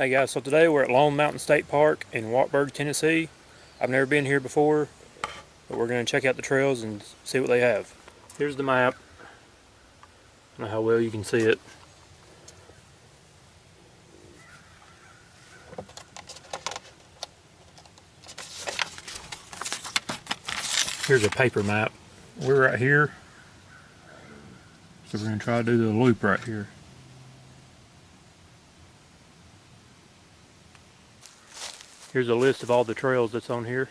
Hey guys, so today we're at Lone Mountain State Park in Wartburg, Tennessee. I've never been here before, but we're going to check out the trails and see what they have. Here's the map. I don't know how well you can see it. Here's a paper map. We're right here, so we're going to try to do the loop right here. Here's a list of all the trails that's on here.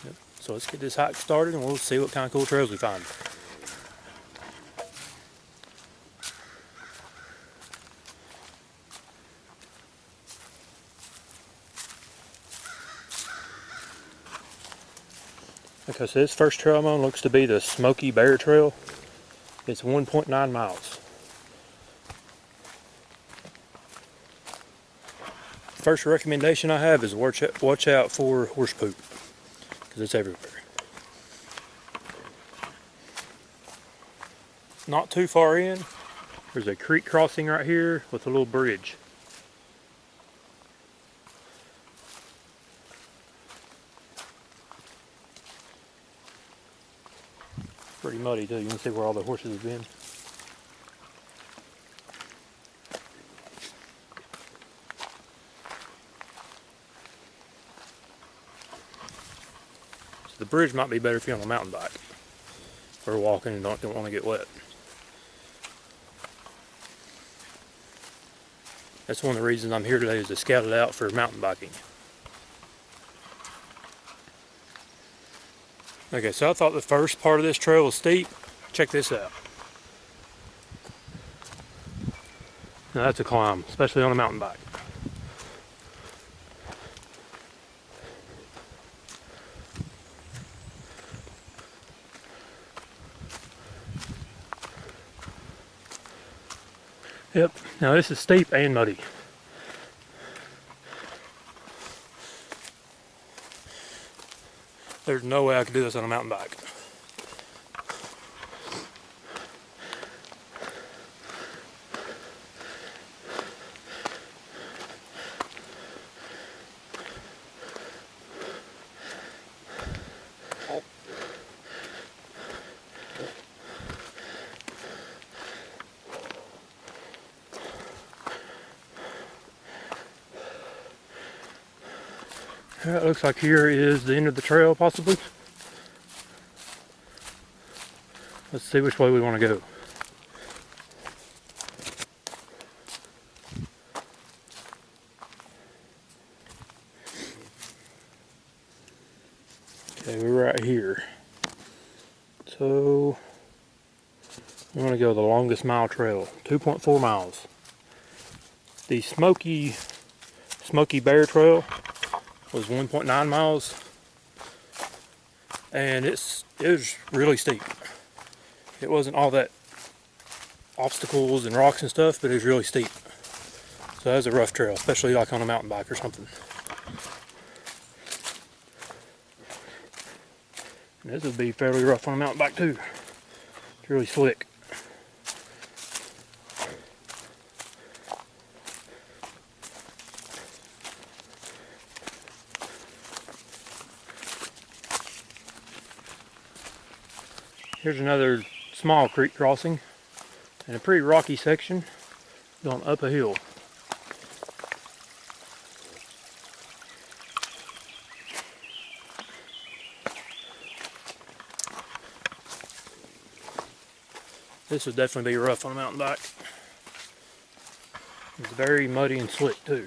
Yep. So let's get this hike started and we'll see what kind of cool trails we find. Okay, so this first trail I'm on looks to be the Smokey Bear Trail. It's 1.9 miles. First recommendation I have is watch out for horse poop, because it's everywhere. Not too far in, there's a creek crossing right here with a little bridge. Pretty muddy too, you can see where all the horses have been. So the bridge might be better if you're on a mountain bike or walking and don't want to get wet. That's one of the reasons I'm here today, is to scout it out for mountain biking. Okay, so I thought the first part of this trail was steep. Check this out. Now that's a climb, especially on a mountain bike. Yep, now this is steep and muddy. There's no way I could do this on a mountain bike. It looks like here is the end of the trail, possibly. Let's see which way we want to go. Okay, we're right here. So, we want to go the longest mile trail, 2.4 miles. The Smokey Bear Trail was 1.9 miles, and it was really steep. It wasn't all that obstacles and rocks and stuff, but it was really steep. So that was a rough trail, especially like on a mountain bike or something. And this would be fairly rough on a mountain bike too. It's really slick. Here's another small creek crossing and a pretty rocky section going up a hill. This would definitely be rough on a mountain bike. It's very muddy and slick too.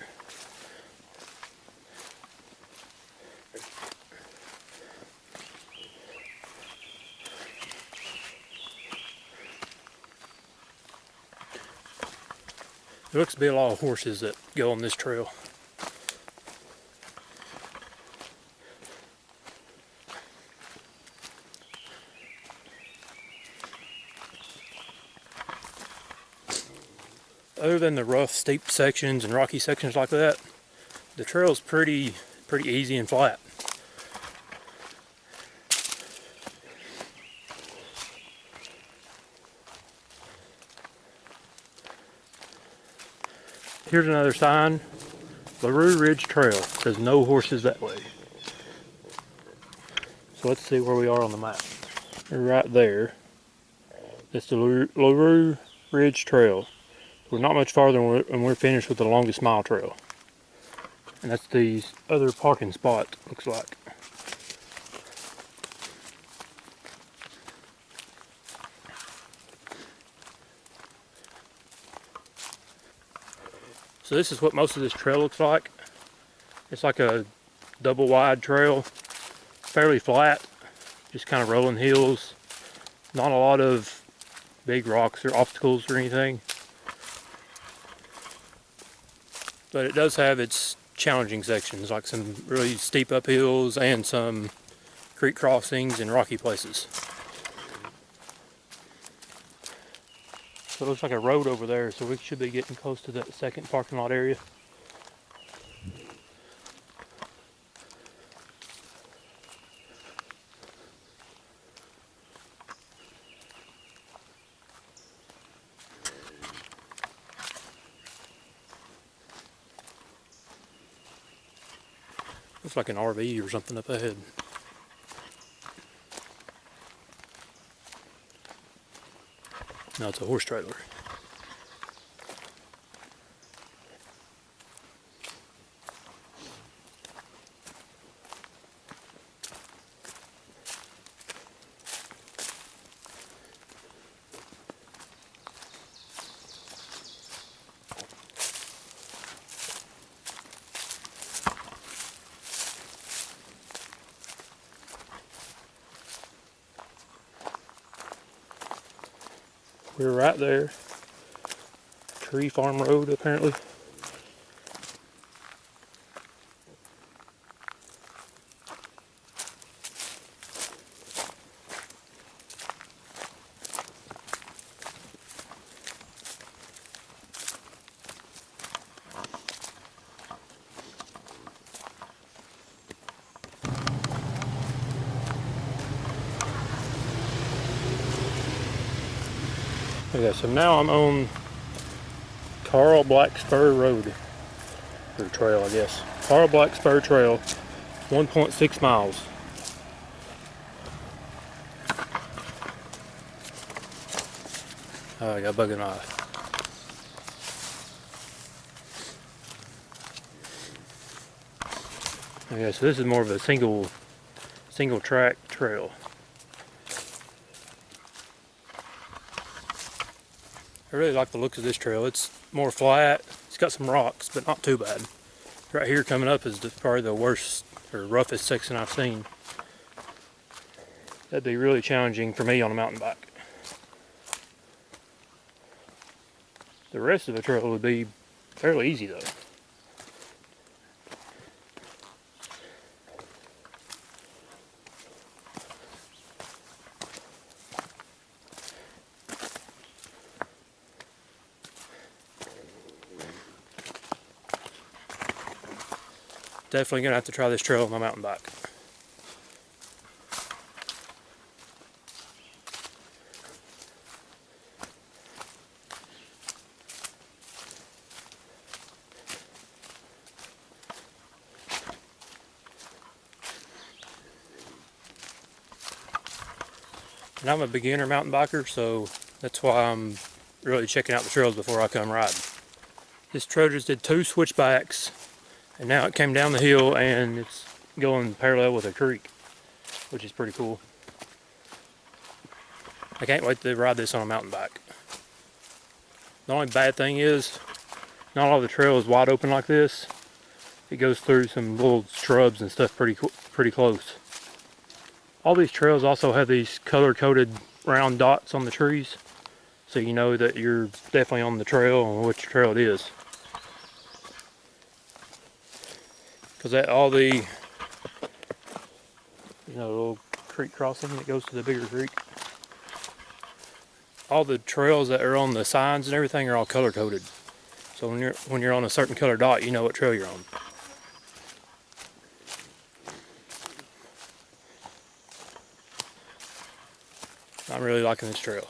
There looks to be a lot of horses that go on this trail. Other than the rough, steep sections and rocky sections like that, the trail's pretty easy and flat. Here's another sign. LaRue Ridge Trail. Says no horses that way. So let's see where we are on the map. We're right there. That's the LaRue Ridge Trail. We're not much farther and we're finished with the longest mile trail. And that's the other parking spot, looks like. So this is what most of this trail looks like. It's like a double wide trail, fairly flat, just kind of rolling hills. Not a lot of big rocks or obstacles or anything. But it does have its challenging sections, like some really steep uphills and some creek crossings and rocky places. So it looks like a road over there, so we should be getting close to that second parking lot area. Looks like an RV or something up ahead. No, it's a horse trailer. We're right there. Tree Farm Road, apparently. Okay, so now I'm on Black Spur Road, or trail, I guess. Black Spur Trail, 1.6 miles. Oh, I got a bug in my eye. Okay, so this is more of a single track trail. I really like the looks of this trail. It's more flat. It's got some rocks, but not too bad. Right here coming up is probably the worst or roughest section I've seen. That'd be really challenging for me on a mountain bike. The rest of the trail would be fairly easy though. Definitely gonna have to try this trail on my mountain bike. And I'm a beginner mountain biker, so that's why I'm really checking out the trails before I come riding. This trail just did 2 switchbacks, and now it came down the hill and it's going parallel with a creek, which is pretty cool. I can't wait to ride this on a mountain bike. The only bad thing is, not all the trail is wide open like this. It goes through some little shrubs and stuff pretty close. All these trails also have these color-coded round dots on the trees, so you know that you're definitely on the trail and which trail it is. Because all the little creek crossing that goes to the bigger creek, all the trails that are on the signs and everything are all color-coded. So when you're on a certain color dot, you know what trail you're on. I'm really liking this trail.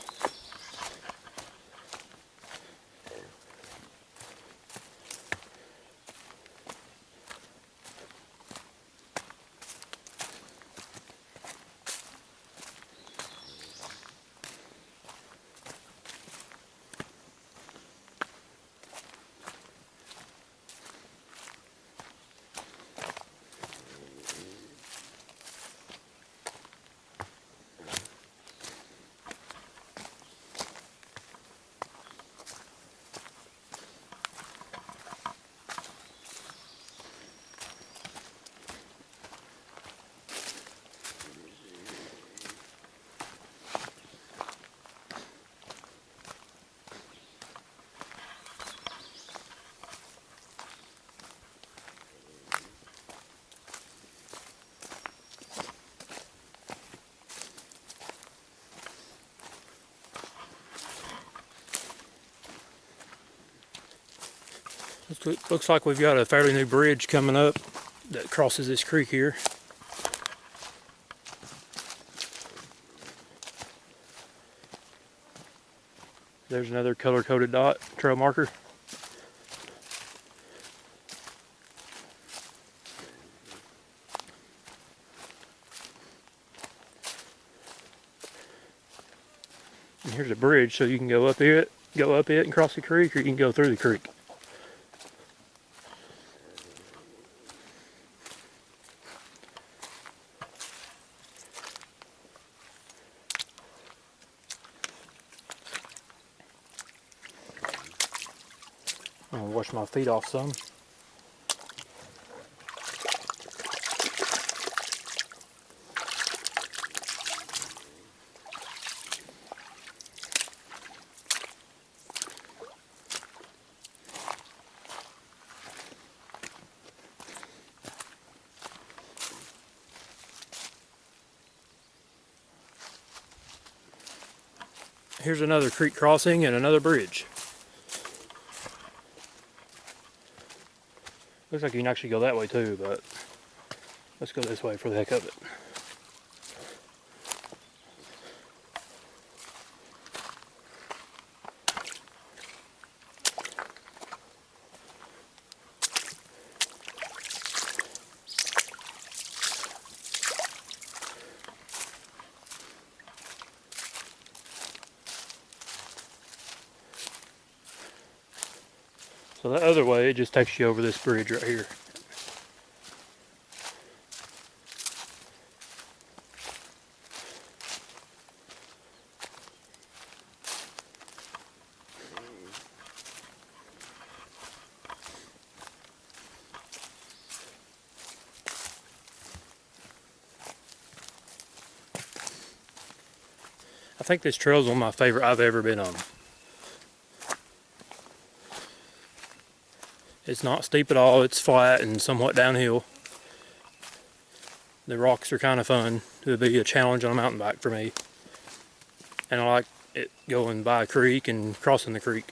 Looks like we've got a fairly new bridge coming up that crosses this creek here. There's another color-coded dot, trail marker. And here's a bridge, so you can go up it and cross the creek, or you can go through the creek. I'm gonna wash my feet off some. Here's another creek crossing and another bridge. Looks like you can actually go that way too, but let's go this way for the heck of it. So that other way, it just takes you over this bridge right here. I think this trail is one of my favorite I've ever been on. It's not steep at all, it's flat and somewhat downhill. The rocks are kind of fun. It would be a challenge on a mountain bike for me. And I like it going by a creek and crossing the creek.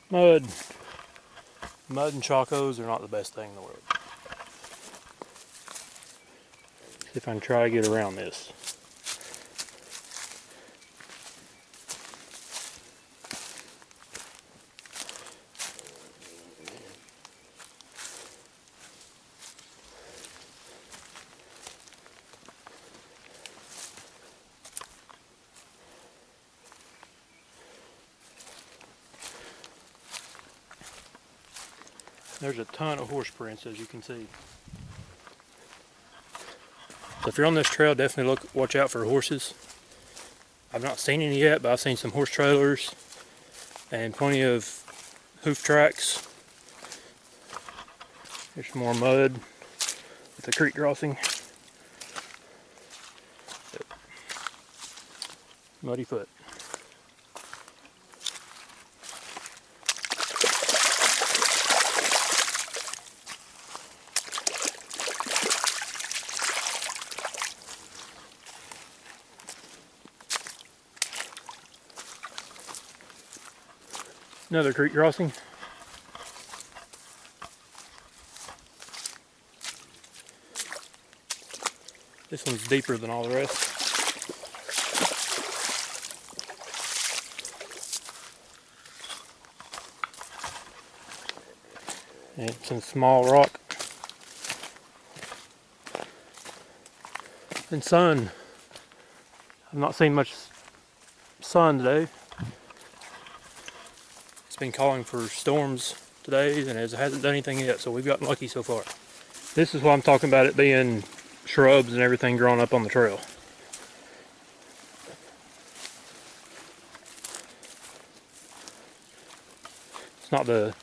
Mud. Mud and chacos are not the best thing in the world. See if I can try to get around this. There's a ton of horse prints, as you can see. So if you're on this trail, definitely watch out for horses. I've not seen any yet, but I've seen some horse trailers and plenty of hoof tracks. There's some more mud with the creek crossing. Muddy foot. Another creek crossing. This one's deeper than all the rest. And it's some small rock. And sun. I've not seen much sun today. It's been calling for storms today and it hasn't done anything yet, so we've gotten lucky so far. This is what I'm talking about, it being shrubs and everything growing up on the trail. It's not the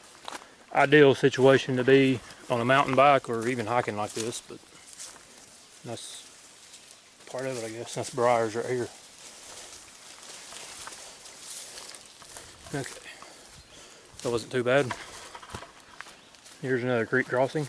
ideal situation to be on a mountain bike or even hiking like this, but that's part of it, I guess. That's briars right here. Okay, that wasn't too bad. Here's another creek crossing.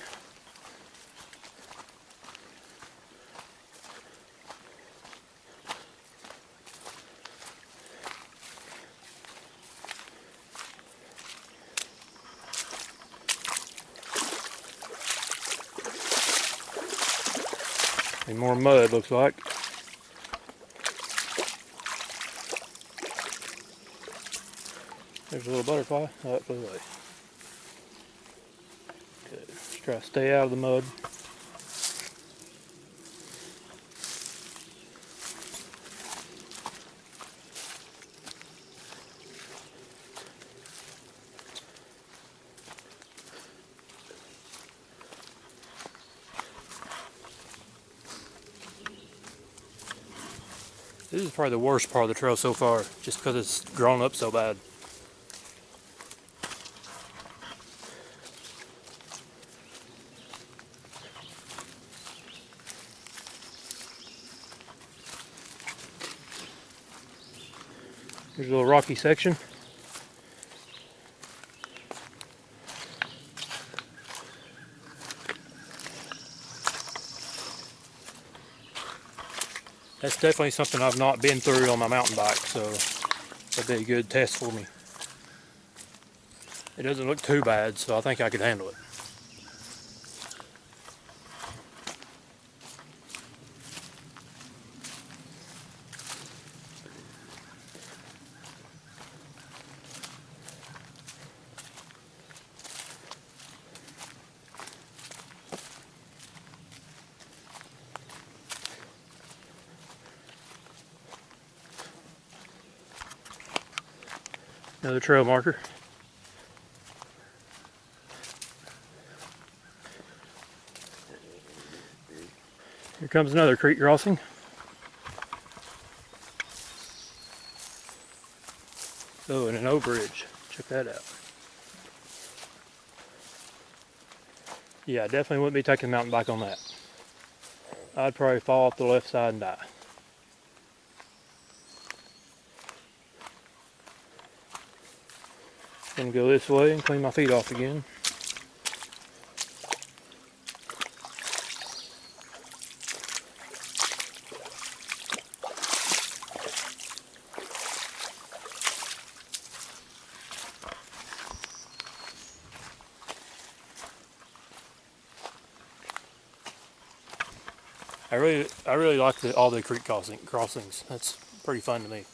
And more mud, looks like. There's a little butterfly. Oh, it flew away. Okay, let's try to stay out of the mud. This is probably the worst part of the trail so far, just because it's grown up so bad. Here's a little rocky section. That's definitely something I've not been through on my mountain bike, so that'd be a good test for me. It doesn't look too bad, so I think I could handle it. Another trail marker. Here comes another creek crossing. Oh, and an overbridge. Check that out. Yeah, I definitely wouldn't be taking a mountain bike on that. I'd probably fall off the left side and die. Gonna go this way and clean my feet off again. I really like all the creek crossings. That's pretty fun to me.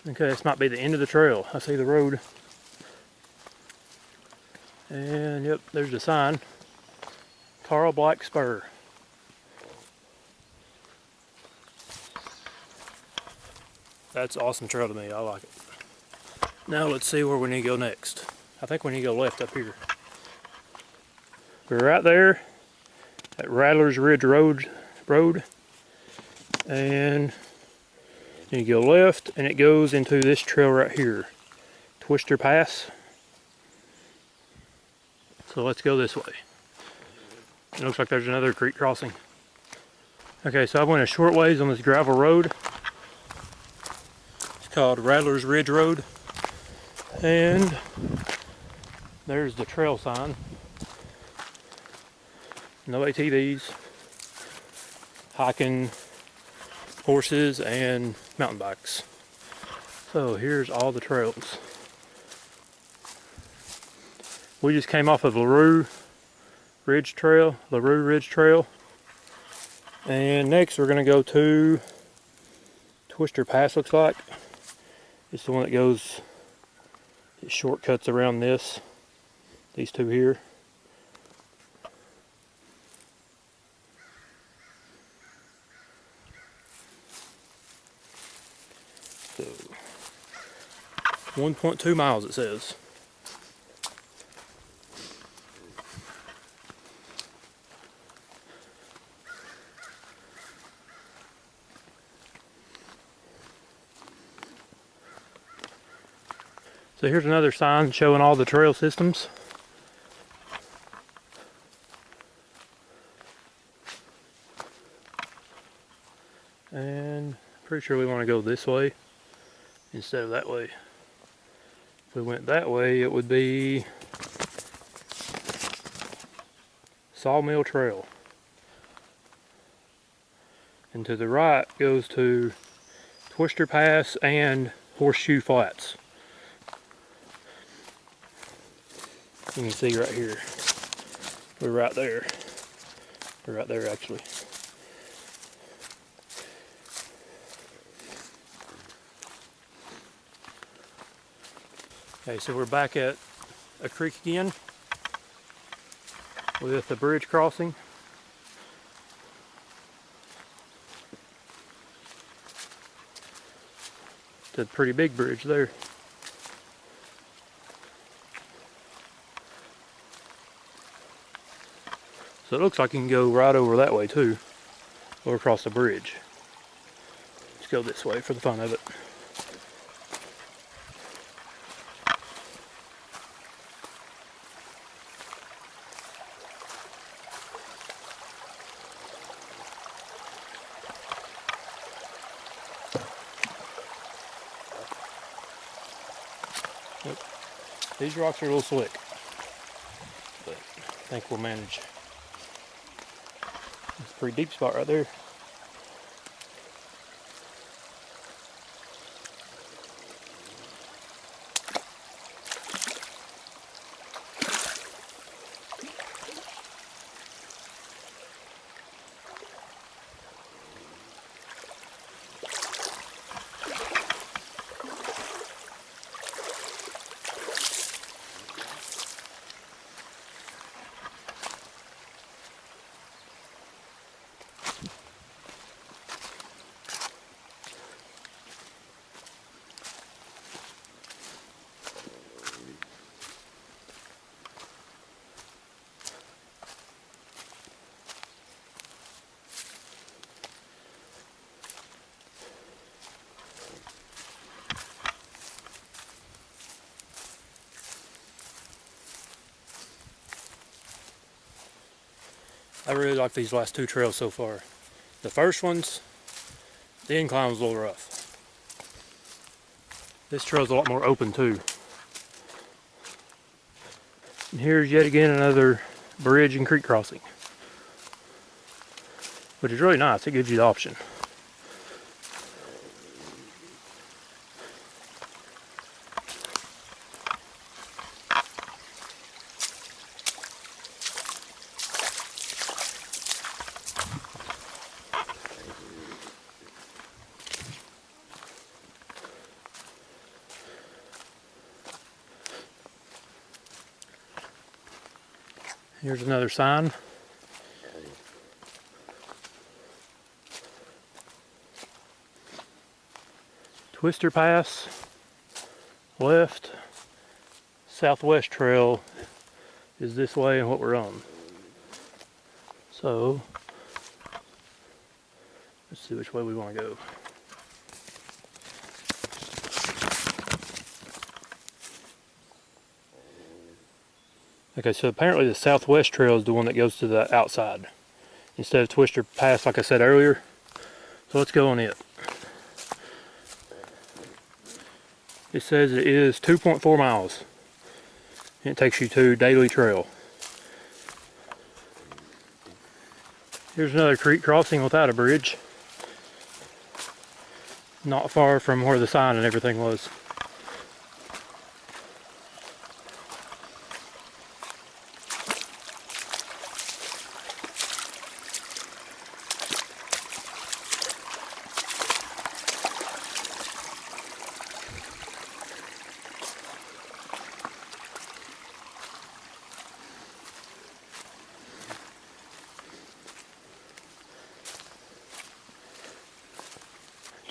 Okay, this might be the end of the trail. I see the road. And yep, there's the sign. Black Spur. That's awesome trail to me. I like it. Now let's see where we need to go next. I think we need to go left up here. We're right there at Rattler's Ridge Road, and you go left and it goes into this trail right here, Twister Pass. So let's go this way. It looks like there's another creek crossing. Okay, so I went a short ways on this gravel road. It's called Rattler's Ridge Road, and there's the trail sign. No ATVs, hiking, horses, and mountain bikes. So here's all the trails. We just came off of LaRue Ridge Trail, and next we're going to go to Twister Pass, looks like. It's the one that goes, it shortcuts around these two here. So 1.2 miles it says. So here's another sign showing all the trail systems. And pretty sure we want to go this way instead of that way. If we went that way, it would be Sawmill Trail. And to the right goes to Twister Pass and Horseshoe Flats. You can see right here. We're right there. We're right there actually. Okay, so we're back at a creek again with the bridge crossing. It's a pretty big bridge there. So it looks like you can go right over that way too, or across the bridge. Let's go this way for the fun of it. Yep. These rocks are a little slick, but I think we'll manage. It's a pretty deep spot right there. I really like these last two trails so far. The first ones, the incline was a little rough. This trail's a lot more open too. And here's yet again another bridge and creek crossing, which is really nice. It gives you the option. Here's another sign. Twister Pass, left, Southwest Trail is this way and what we're on. So, let's see which way we want to go. Okay, so apparently the Southwest Trail is the one that goes to the outside instead of Twister Pass like I said earlier. So let's go on it. It says it is 2.4 miles. And it takes you to Dailey Trail. Here's another creek crossing without a bridge. Not far from where the sign and everything was.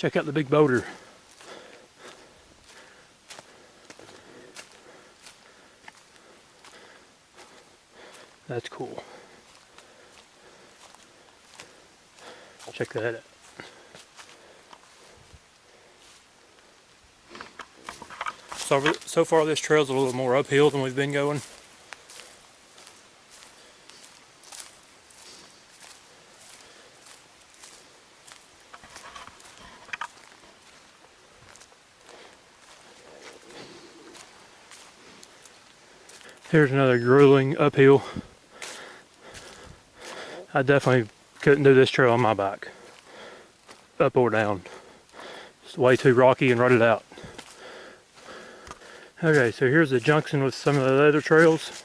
Check out the big boulder. That's cool. Check that out. So far this trail's a little more uphill than we've been going. Here's another grueling uphill. I definitely couldn't do this trail on my bike, up or down. It's way too rocky and rutted out. Okay, so here's the junction with some of the other trails.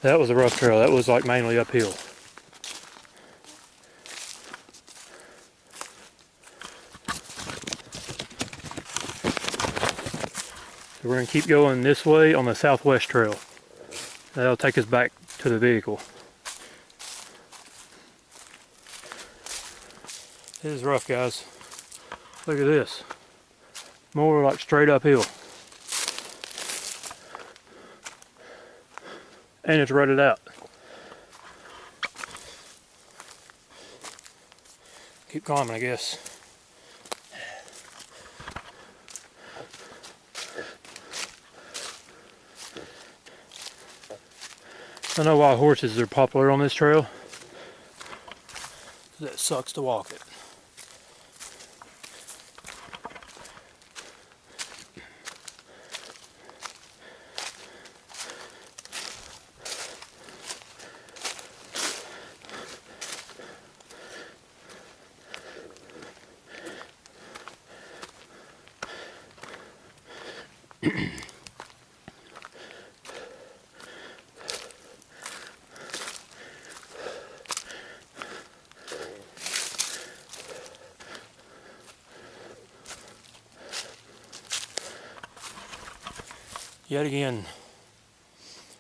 That was a rough trail. That was like mainly uphill. So we're going to keep going this way on the southwest trail. That'll take us back to the vehicle. This is rough, guys. Look at this. More like straight uphill. And it's rutted out. Keep climbing, I guess. I know why horses are popular on this trail. That sucks to walk it. Yet again,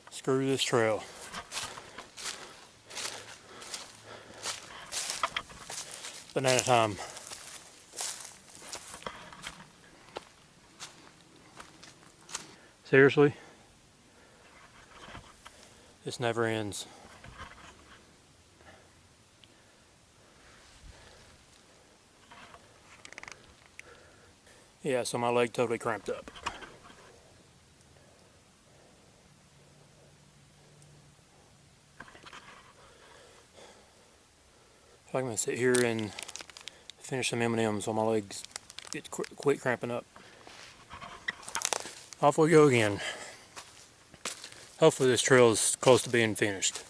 screw this trail. Banana time. Seriously? This never ends. Yeah, so my leg totally cramped up. I'm gonna sit here and finish some M&Ms while my legs quit cramping up. Off we go again. Hopefully this trail is close to being finished,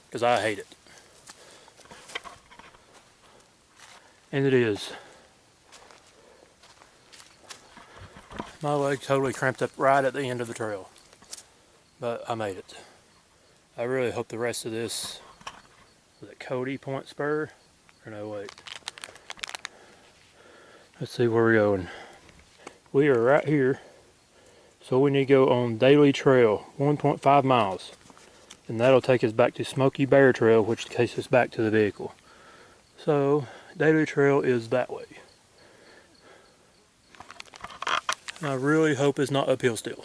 because I hate it. And it is. My leg totally cramped up right at the end of the trail, but I made it. I really hope the rest of this, was it Cody Point Spur? Or no, wait. Let's see where we're going. We are right here. So we need to go on Dailey Trail, 1.5 miles. And that'll take us back to Smokey Bear Trail, which takes us back to the vehicle. So, Dailey Trail is that way. And I really hope it's not uphill still.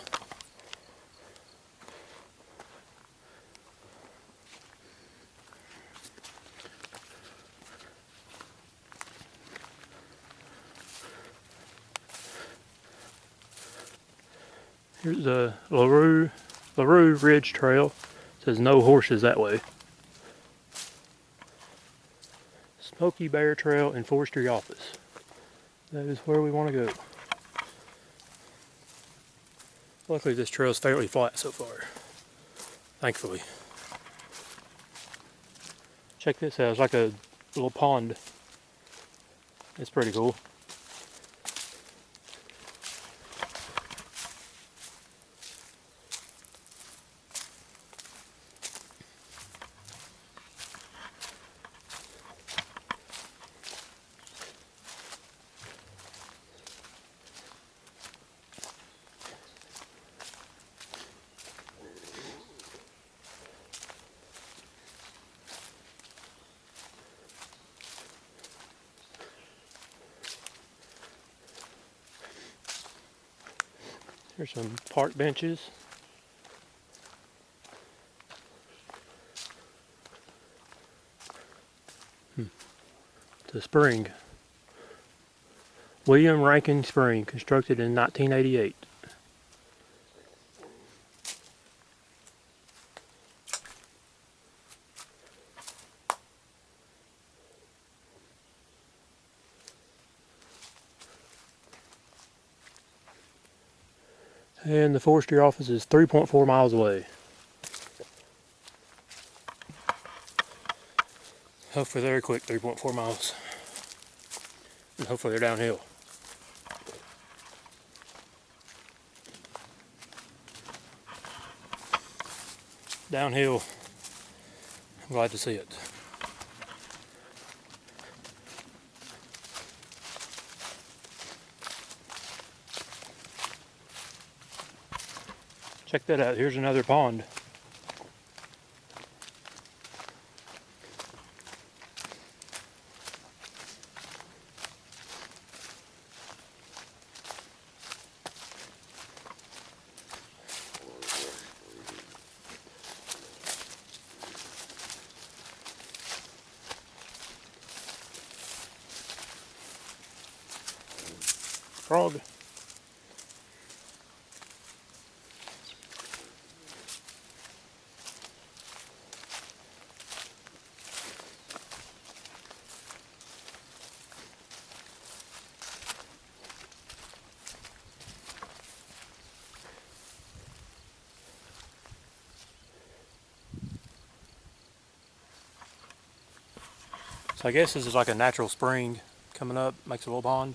Here's the LaRue Ridge Trail. It says no horses that way. Smokey Bear Trail and Forestry Office. That is where we want to go. Luckily this trail is fairly flat so far. Thankfully. Check this out, it's like a little pond. It's pretty cool. There's some park benches. It's a spring. William Rankin Spring, constructed in 1988. And the forestry office is 3.4 miles away. Hopefully they're quick, 3.4 miles. And hopefully they're downhill. Downhill, I'm glad to see it. Check that out, here's another pond. Frog. So I guess this is like a natural spring coming up, makes a little pond.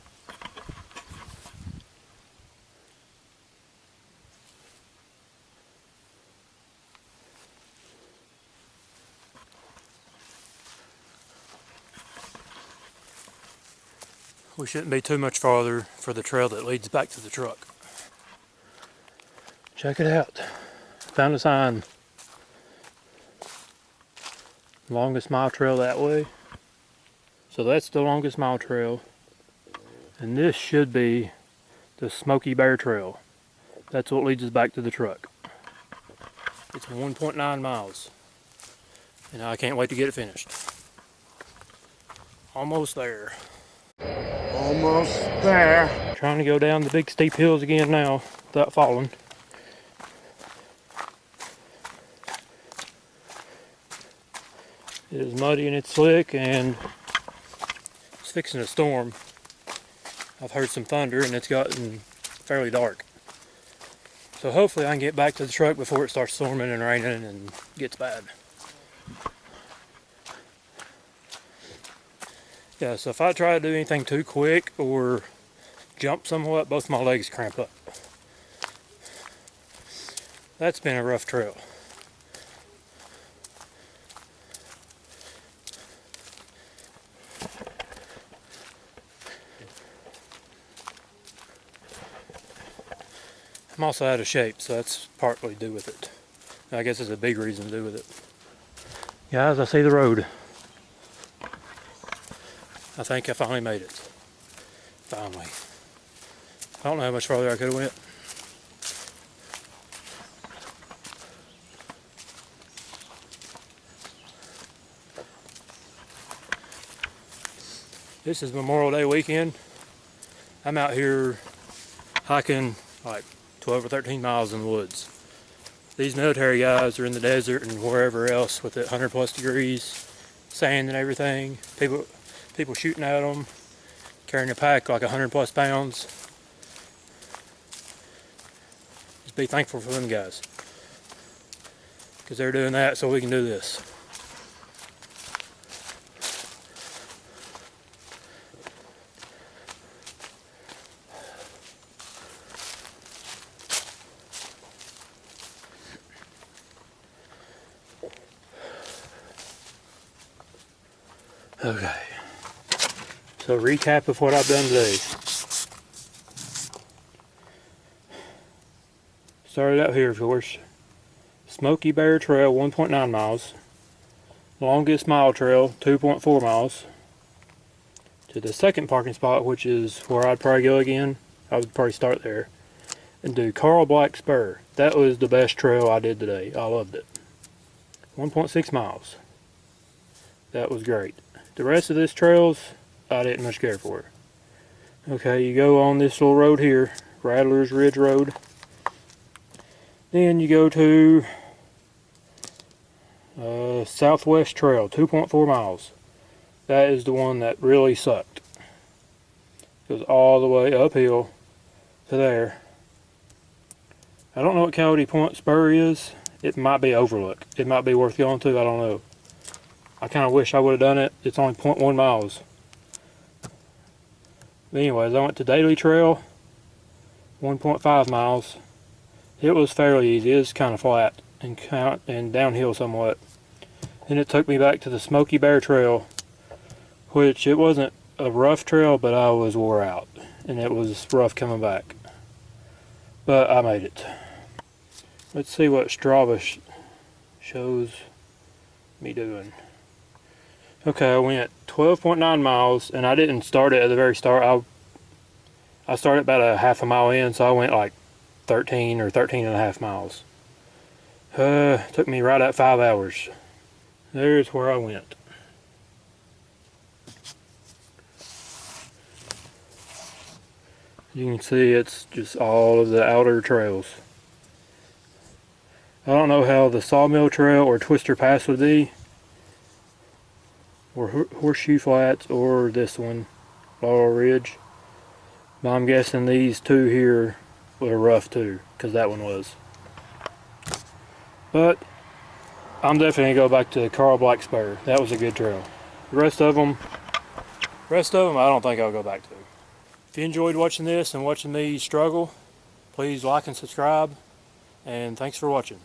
We shouldn't be too much farther for the trail that leads back to the truck. Check it out. Found a sign. Longest mile trail that way. So that's the longest mile trail. And this should be the Smokey Bear Trail. That's what leads us back to the truck. It's 1.9 miles. And I can't wait to get it finished. Almost there. Almost there. Trying to go down the big steep hills again now without falling. It is muddy and it's slick and it's fixing a storm. I've heard some thunder and it's gotten fairly dark. So hopefully I can get back to the truck before it starts storming and raining and gets bad. Yeah, so if I try to do anything too quick or jump somewhat, both my legs cramp up. That's been a rough trail. I'm also out of shape, so that's partly to do with it. I guess it's a big reason to do with it. Guys, I see the road. I think I finally made it. Finally. I don't know how much farther I could have went. This is Memorial Day weekend. I'm out here hiking like 12 or 13 miles in the woods. These military guys are in the desert and wherever else with it 100+ degrees, sand and everything. People shooting at them, carrying a pack like 100+ pounds. Just be thankful for them guys, because they're doing that so we can do this. Okay, so recap of what I've done today. Started out here, of course. Smokey Bear Trail, 1.9 miles. Longest mile trail, 2.4 miles. To the second parking spot, which is where I'd probably go again. I would probably start there. And do Black Spur. That was the best trail I did today. I loved it. 1.6 miles. That was great. The rest of this trails, I didn't much care for. Okay, you go on this little road here, Rattler's Ridge Road. Then you go to Southwest Trail, 2.4 miles. That is the one that really sucked. Goes all the way uphill to there. I don't know what Coyote Point Spur is. It might be Overlook. It might be worth going to, I don't know. I kind of wish I would have done it. It's only 0.1 miles. But anyways, I went to Dailey Trail, 1.5 miles. It was fairly easy. It was kind of flat and downhill somewhat. Then it took me back to the Smokey Bear Trail, which it wasn't a rough trail, but I was wore out, and it was rough coming back. But I made it. Let's see what Strava shows me doing. Okay, I went 12.9 miles, and I didn't start it at the very start. I started about a half a mile in, so I went like 13 or 13 and a half miles. Took me right at 5 hours. There's where I went. You can see it's just all of the outer trails. I don't know how the Sawmill Trail or Twister Pass would be, or Horseshoe Flats, or this one, Laurel Ridge. But I'm guessing these two here were rough too, because that one was. But I'm definitely going to go back to Carl Black Spur. That was a good trail. The rest of them I don't think I'll go back to. If you enjoyed watching this and watching me struggle, please like and subscribe, and thanks for watching.